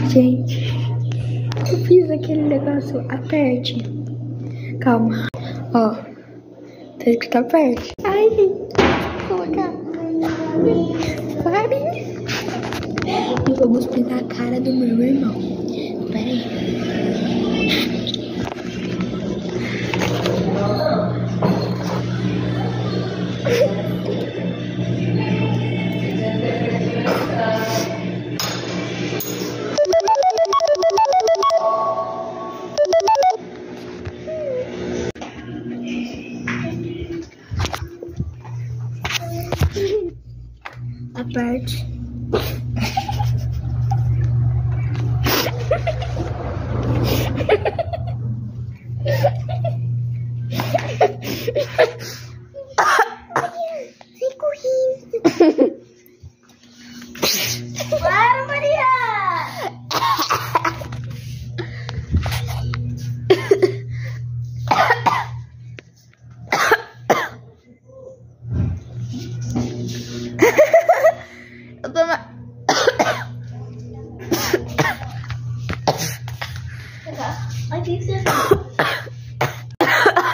Gente, eu fiz aquele negócio, aperte. Calma, ó, tá escrito aperte. Ai, gente, vou colocar. Pare. Eu vou cuspir na cara do meu irmão. Pera aí. Aperte. Fico rindo. Para, Maria! Eu tô... Aqui que você...